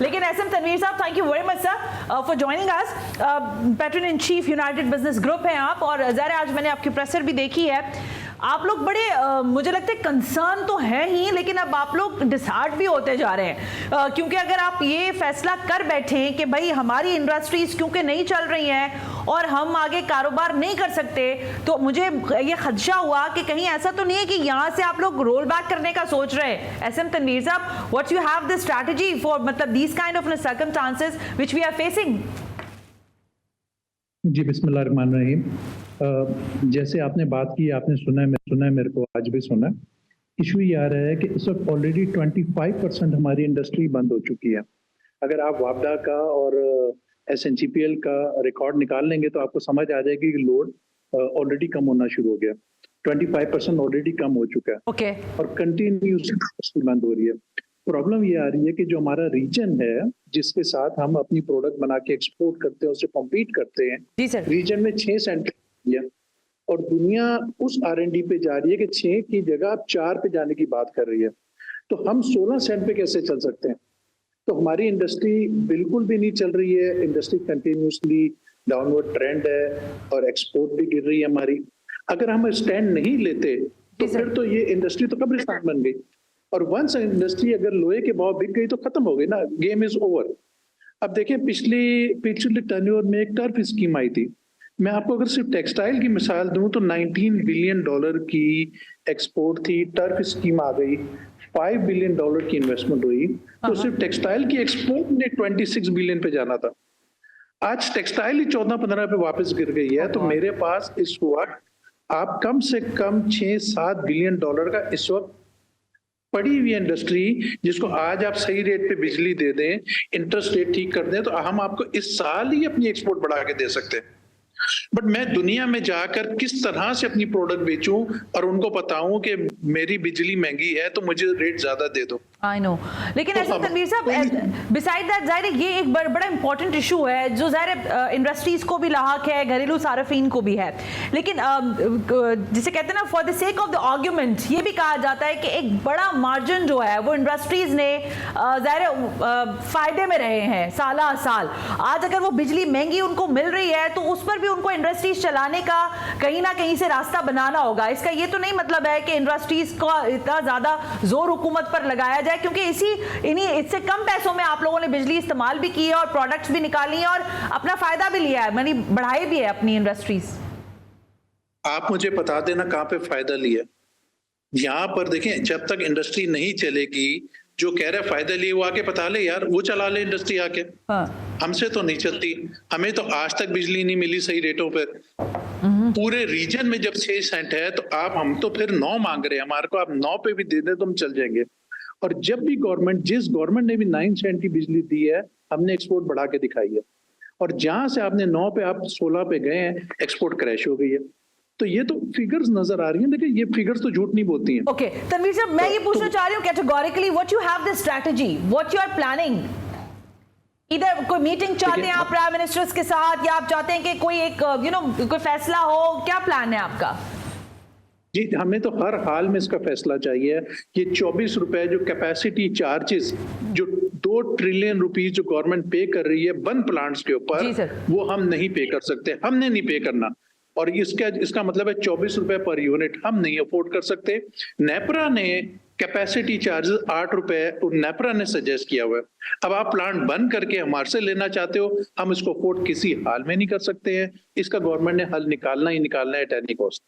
लेकिन SM Tanveer sahab, thank you very much sir for joining us. Patron in chief United Business Group है आप, और ज़ाहिर आज मैंने आपकी प्रेसर भी देखी है। आप लोग बड़े मुझे लगता है कंसर्न तो है ही, लेकिन अब आप लोग डिसहार्ट भी होते जा रहे हैं, क्योंकि अगर आप ये फैसला कर बैठे कि भाई हमारी इंडस्ट्रीज क्योंकि नहीं चल रही हैं और हम आगे कारोबार नहीं कर सकते, तो मुझे ये खदशा हुआ कि कहीं ऐसा तो नहीं है कि यहाँ से आप लोग रोल बैक करने का सोच रहे हैं। SM Tanveer sahab, what you have this strategy for मतलब these kind of circumstances which we are facing? जी बिस्मिल्लाह रहमान रहीम। जैसे आपने बात की, आपने सुना है, मेरे को आज भी सुना। इशू ये आ रहा है कि इस वक्त ऑलरेडी 25% हमारी इंडस्ट्री बंद हो चुकी है। अगर आप वापडा का और एसएनसीपीएल का रिकॉर्ड निकाल लेंगे तो आपको समझ आ जाएगी कि लोड ऑलरेडी कम होना शुरू हो गया। 25% ऑलरेडी कम हो चुका है और कंटिन्यूसली बंद हो रही है। प्रॉब्लम ये आ रही है कि जो हमारा रीजन है जिसके साथ हम अपनी प्रोडक्ट बना के एक्सपोर्ट करते हैं, उससे कॉम्पीट करते हैं, रीजन में 6 सेंटर और दुनिया उस R&D पे जा रही है कि 6 की जगह अब 4 पे जाने की बात कर रही है। तो हम 16 सेंट पे कैसे चल सकते हैं? तो हमारी इंडस्ट्री बिल्कुल भी नहीं चल रही है। इंडस्ट्री कंटिन्यूसली डाउनवर्ड ट्रेंड है और एक्सपोर्ट भी गिर रही है हमारी। अगर हम स्टैंड नहीं लेते तो फिर तो ये इंडस्ट्री तो कब्रिस्तान बन गई। और वंस इंडस्ट्री अगर लोहे के भाव बिक गई तो खत्म हो गई ना, गेम इज ओवर। अब देखिए, पिछले टर्नओवर में एक टर्फ स्कीम आई थी। मैं आपको अगर सिर्फ टेक्सटाइल की मिसाल दूं तो $19 बिलियन की एक्सपोर्ट थी, टर्फ स्कीम आ गई, $5 बिलियन की इन्वेस्टमेंट हुई, तो सिर्फ टेक्सटाइल की एक्सपोर्ट ने 26 बिलियन पे जाना था। आज टेक्सटाइल ही 14-15 पे वापस गिर गई है। तो मेरे पास इस वक्त आप कम से कम $6-7 बिलियन का इस वक्त पड़ी हुई इंडस्ट्री, जिसको आज आप सही रेट पे बिजली दे दें, इंटरेस्ट रेट ठीक कर दें, तो हम आपको इस साल ही अपनी एक्सपोर्ट बढ़ा के दे सकते हैं। बट मैं दुनिया में जाकर किस तरह से अपनी प्रोडक्ट बेचूं और उनको बताऊं कि मेरी बिजली महंगी है तो मुझे रेट ज्यादा दे दो। आई नो, लेकिन ऐसा तनवीर साहब, बिसाइड दैट ज़ाहिर ये एक बड़ा इंपॉर्टेंट इशू है जो ज़ाहिर इंडस्ट्रीज को भी लाहक है, घरेलू सार्फिन को भी है। लेकिन जिसे कहते हैं ना, for the sake of the argument, ये भी कहा जाता है कि एक बड़ा मार्जिन जो है वो इंडस्ट्रीज ने ज़ाहिर फायदे में रहे हैं साल साल। आज अगर वो बिजली महंगी उनको मिल रही है तो उस पर भी उनको इंडस्ट्रीज चलाने का कहीं ना कहीं से रास्ता बनाना होगा। इसका ये तो नहीं मतलब है कि इंडस्ट्रीज का इतना ज्यादा जोर हुकूमत पर लगाया जाए, क्योंकि इससे कम पैसों में आप लोगों ने बिजली इस्तेमाल भी की है और प्रोडक्ट्स भी निकाली हैं और अपना फायदा भी लिया है, मनी बढ़ाई भी है अपनी इंडस्ट्रीज। आप मुझे बता देना कहां पे फायदा लिया। यहां पर देखें, जब तक इंडस्ट्री नहीं चलेगी, जो कह रहे फायदा लिए वो आके बता ले यार, वो चला ले इंडस्ट्री आके। हमसे तो नहीं चलती, हमें तो आज तक बिजली नहीं मिली सही रेटों पर। पूरे रीजन में जब 6 सेंट है तो हम तो फिर 9 मांग रहे हैं, हमारे को आप 9 पे भी दे दे तो हम चल जाएंगे। और जब भी जिस गवर्नमेंट ने भी 9 सेंट की बिजली दी है, हमने एक्सपोर्ट बढ़ा के दिखाई है। और जहां से आपने 9 पे आप 16 पे गए हैं, एक्सपोर्ट क्रैश हो गई है। तो ये तो फिगर्स नजर आ रही हैं। देखिए, ये फिगर्स तो झूठ नहीं बोलती हैं। ओके तनवीर साहब, मैं ये पूछना चाह रही हूँ categorically, what you have the strategy, what you are planning? इधर कोई मीटिंग चाहते हैं आप प्राइम मिनिस्टर्स के साथ, या आप चाहते हैं कि कोई एक कोई फैसला हो? क्या प्लान है आपका? जी, हमें तो हर हाल में इसका फैसला चाहिए। ये 24 रुपए जो कैपेसिटी चार्जेस, जो 2 ट्रिलियन रुपीस जो गवर्नमेंट पे कर रही है बंद प्लांट्स के ऊपर, वो हम नहीं पे कर सकते, हमने नहीं पे करना। और इसका मतलब है 24 रुपए पर यूनिट हम नहीं अफोर्ड कर सकते। नेपरा ने कैपेसिटी चार्जेस 8 रुपए नेपरा ने सजेस्ट किया हुआ है। अब आप प्लांट बंद करके हमारे से लेना चाहते हो, हम इसको अफोर्ड किसी हाल में नहीं कर सकते हैं। इसका गवर्नमेंट ने हल निकालना ही निकालना है एट एनी कॉस्ट।